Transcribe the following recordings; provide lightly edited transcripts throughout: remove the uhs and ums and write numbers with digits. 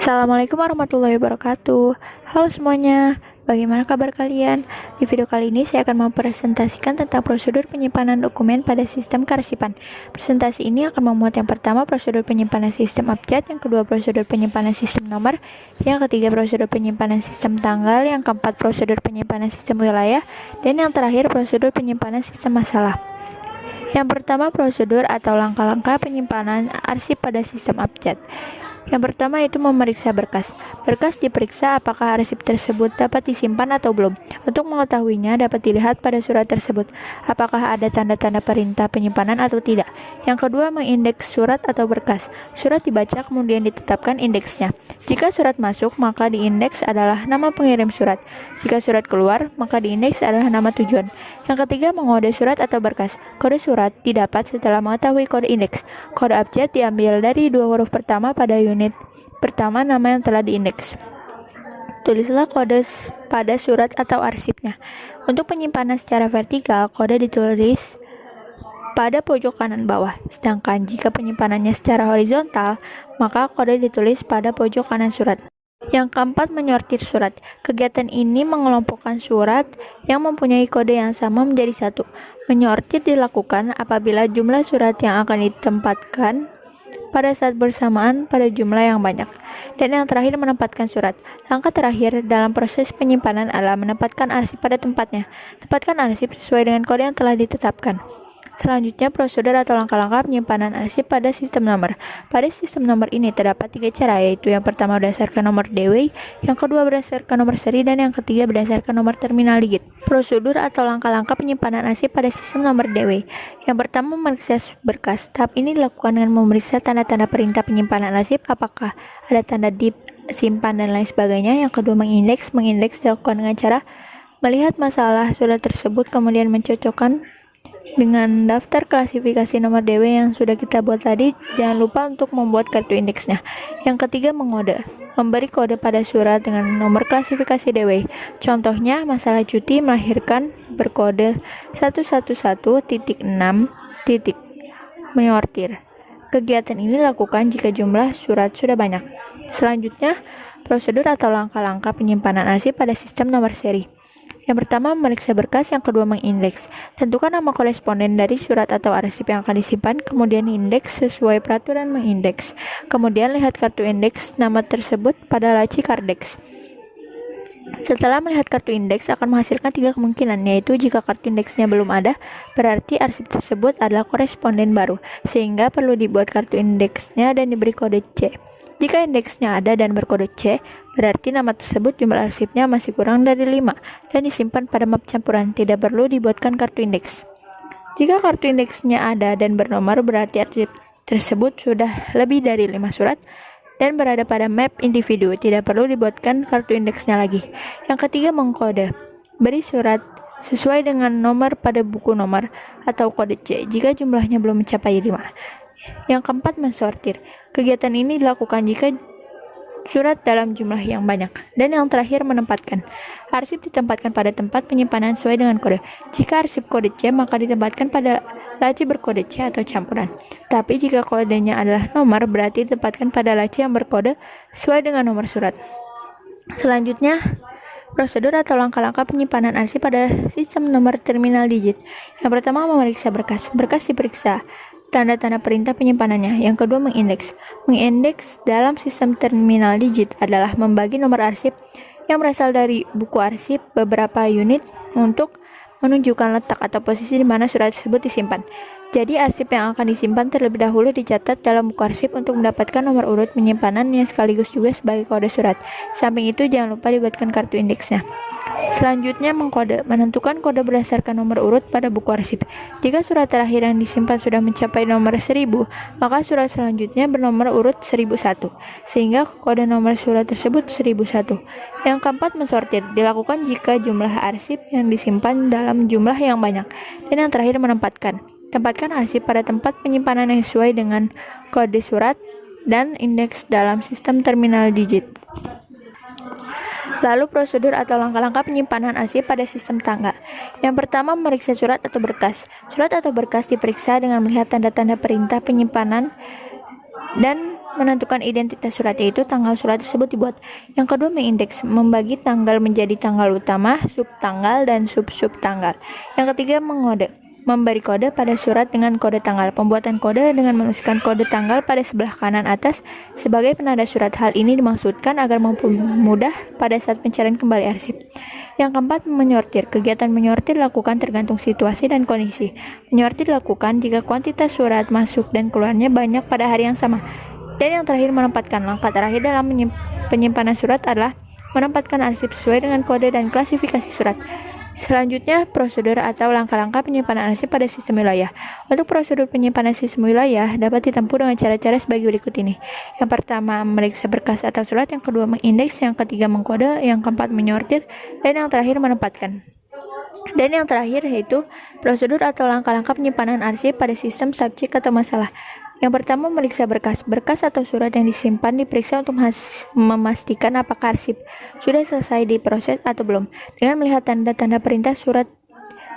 Assalamualaikum warahmatullahi wabarakatuh. Halo semuanya, bagaimana kabar kalian? Di video kali ini saya akan mempresentasikan tentang prosedur penyimpanan dokumen pada sistem kearsipan. Presentasi ini akan memuat yang pertama prosedur penyimpanan sistem abjad, yang kedua prosedur penyimpanan sistem nomor, yang ketiga prosedur penyimpanan sistem tanggal, yang keempat prosedur penyimpanan sistem wilayah, dan yang terakhir prosedur penyimpanan sistem masalah. Yang pertama prosedur atau langkah-langkah penyimpanan arsip pada sistem abjad. Yang pertama itu memeriksa berkas. Berkas diperiksa apakah arsip tersebut dapat disimpan atau belum. Untuk mengetahuinya dapat dilihat pada surat tersebut, apakah ada tanda-tanda perintah penyimpanan atau tidak. Yang kedua, mengindeks surat atau berkas. Surat dibaca kemudian ditetapkan indeksnya. Jika surat masuk, maka diindeks adalah nama pengirim surat. Jika surat keluar, maka diindeks adalah nama tujuan. Yang ketiga, mengode surat atau berkas. Kode surat didapat setelah mengetahui kode indeks. Kode abjad diambil dari dua huruf pertama pada unit pertama nama yang telah diindeks. Tulislah kode pada surat atau arsipnya. Untuk penyimpanan secara vertikal, kode ditulis pada pojok kanan bawah. Sedangkan jika penyimpanannya secara horizontal, maka kode ditulis pada pojok kanan surat. Yang keempat, menyortir surat. Kegiatan ini mengelompokkan surat yang mempunyai kode yang sama menjadi satu. Menyortir dilakukan apabila jumlah surat yang akan ditempatkan pada saat bersamaan pada jumlah yang banyak. Dan yang terakhir, menempatkan surat. Langkah terakhir dalam proses penyimpanan adalah menempatkan arsip pada tempatnya. Tempatkan arsip sesuai dengan kode yang telah ditetapkan. Selanjutnya, prosedur atau langkah-langkah penyimpanan arsip pada sistem nomor. Pada sistem nomor ini terdapat tiga cara, yaitu yang pertama berdasarkan nomor DW, yang kedua berdasarkan nomor seri, dan yang ketiga berdasarkan nomor terminal digit. Prosedur atau langkah-langkah penyimpanan arsip pada sistem nomor DW. Yang pertama, memeriksa berkas. Tahap ini dilakukan dengan memeriksa tanda-tanda perintah penyimpanan arsip, apakah ada tanda dip, simpan, dan lain sebagainya. Yang kedua, mengindeks. Mengindeks dilakukan dengan cara melihat masalah surat tersebut, kemudian mencocokkan dengan daftar klasifikasi nomor DW yang sudah kita buat tadi. Jangan lupa untuk membuat kartu indeksnya. Yang ketiga, mengode. Memberi kode pada surat dengan nomor klasifikasi DW. Contohnya, masalah cuti melahirkan berkode 111.6. Menyortir. Kegiatan ini dilakukan jika jumlah surat sudah banyak. Selanjutnya, prosedur atau langkah-langkah penyimpanan arsip pada sistem nomor seri. Yang pertama, memeriksa berkas. Yang kedua, mengindeks. Tentukan nama koresponden dari surat atau arsip yang akan disimpan, kemudian indeks sesuai peraturan mengindeks. Kemudian lihat kartu indeks nama tersebut pada laci Kardex. Setelah melihat kartu indeks akan menghasilkan tiga kemungkinan, yaitu jika kartu indeksnya belum ada, berarti arsip tersebut adalah koresponden baru, sehingga perlu dibuat kartu indeksnya dan diberi kode C. Jika indeksnya ada dan berkode C, berarti nama tersebut jumlah arsipnya masih kurang dari 5 dan disimpan pada map campuran, tidak perlu dibuatkan kartu indeks. Jika kartu indeksnya ada dan bernomor, berarti arsip tersebut sudah lebih dari 5 surat dan berada pada map individu, tidak perlu dibuatkan kartu indeksnya lagi. Yang ketiga, mengkode. Beri surat sesuai dengan nomor pada buku nomor atau kode C jika jumlahnya belum mencapai 5. Yang keempat, mensortir. Kegiatan ini dilakukan jika surat dalam jumlah yang banyak. Dan yang terakhir, menempatkan. Arsip ditempatkan pada tempat penyimpanan sesuai dengan kode. Jika arsip kode C, maka ditempatkan pada laci berkode C atau campuran. Tapi jika kodenya adalah nomor, berarti ditempatkan pada laci yang berkode sesuai dengan nomor surat. Selanjutnya, prosedur atau langkah-langkah penyimpanan arsip pada sistem nomor terminal digit. Yang pertama, memeriksa berkas. Berkas diperiksa tanda-tanda perintah penyimpanannya. Yang kedua, mengindeks. Mengindeks dalam sistem terminal digit adalah membagi nomor arsip yang berasal dari buku arsip beberapa unit untuk menunjukkan letak atau posisi di mana surat tersebut disimpan. Jadi, arsip yang akan disimpan terlebih dahulu dicatat dalam buku arsip untuk mendapatkan nomor urut penyimpanan yang sekaligus juga sebagai kode surat. Samping itu, jangan lupa dibuatkan kartu indeksnya. Selanjutnya, mengkode. Menentukan kode berdasarkan nomor urut pada buku arsip. Jika surat terakhir yang disimpan sudah mencapai nomor 1000, maka surat selanjutnya bernomor urut 1001, sehingga kode nomor surat tersebut 1001. Yang keempat, mensortir. Dilakukan jika jumlah arsip yang disimpan dalam jumlah yang banyak. Dan yang terakhir, menempatkan. Tempatkan arsip pada tempat penyimpanan yang sesuai dengan kode surat dan indeks dalam sistem terminal digit. Lalu, prosedur atau langkah-langkah penyimpanan arsip pada sistem tanggal. Yang pertama, memeriksa surat atau berkas. Surat atau berkas diperiksa dengan melihat tanda-tanda perintah penyimpanan dan menentukan identitas surat, yaitu tanggal surat tersebut dibuat. Yang kedua, mengindeks, membagi tanggal menjadi tanggal utama, subtanggal, dan sub-subtanggal. Yang ketiga, mengode, memberi kode pada surat dengan kode tanggal. Pembuatan kode dengan menuliskan kode tanggal pada sebelah kanan atas sebagai penanda surat. Hal ini dimaksudkan agar mempermudah pada saat pencarian kembali arsip. Yang keempat, menyortir. Kegiatan menyortir dilakukan tergantung situasi dan kondisi. Menyortir dilakukan jika kuantitas surat masuk dan keluarnya banyak pada hari yang sama. Dan yang terakhir, menempatkan. Langkah terakhir dalam penyimpanan surat adalah menempatkan arsip sesuai dengan kode dan klasifikasi surat. Selanjutnya, prosedur atau langkah-langkah penyimpanan arsip pada sistem wilayah. Untuk prosedur penyimpanan sistem wilayah dapat ditempuh dengan cara-cara sebagai berikut ini. Yang pertama, memeriksa berkas atau surat. Yang kedua, mengindeks. Yang ketiga, mengkode. Yang keempat, menyortir. Dan yang terakhir, menempatkan. Dan yang terakhir yaitu prosedur atau langkah-langkah penyimpanan arsip pada sistem subjek atau masalah. Yang pertama, memeriksa berkas. Berkas atau surat yang disimpan diperiksa untuk memastikan apakah arsip sudah selesai diproses atau belum, dengan melihat tanda-tanda perintah surat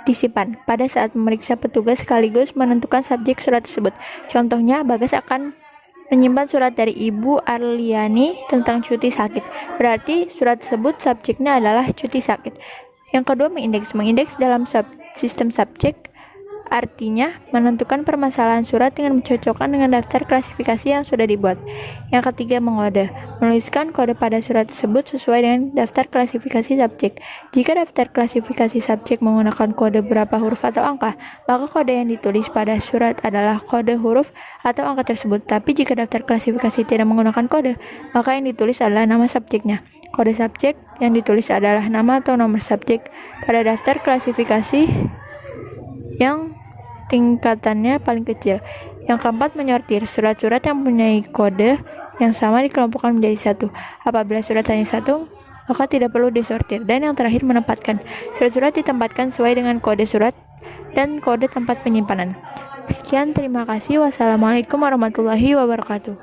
disimpan. Pada saat memeriksa, petugas sekaligus menentukan subjek surat tersebut. Contohnya, Bagas akan menyimpan surat dari Ibu Arliani tentang cuti sakit. Berarti surat tersebut subjeknya adalah cuti sakit. Yang kedua, mengindeks. Mengindeks dalam sistem subjek artinya menentukan permasalahan surat dengan mencocokkan dengan daftar klasifikasi yang sudah dibuat. Yang ketiga, mengode. Menuliskan kode pada surat tersebut sesuai dengan daftar klasifikasi subjek. Jika daftar klasifikasi subjek menggunakan kode berapa huruf atau angka, maka kode yang ditulis pada surat adalah kode huruf atau angka tersebut. Tapi jika daftar klasifikasi tidak menggunakan kode, maka yang ditulis adalah nama subjeknya. Kode subjek yang ditulis adalah nama atau nomor subjek pada daftar klasifikasi yang tingkatannya paling kecil. Yang keempat, menyortir. Surat-surat yang mempunyai kode yang sama dikelompokkan menjadi satu. Apabila surat hanya satu, maka tidak perlu disortir. Dan yang terakhir, menempatkan. Surat-surat ditempatkan sesuai dengan kode surat dan kode tempat penyimpanan. Sekian, terima kasih. Wassalamualaikum warahmatullahi wabarakatuh.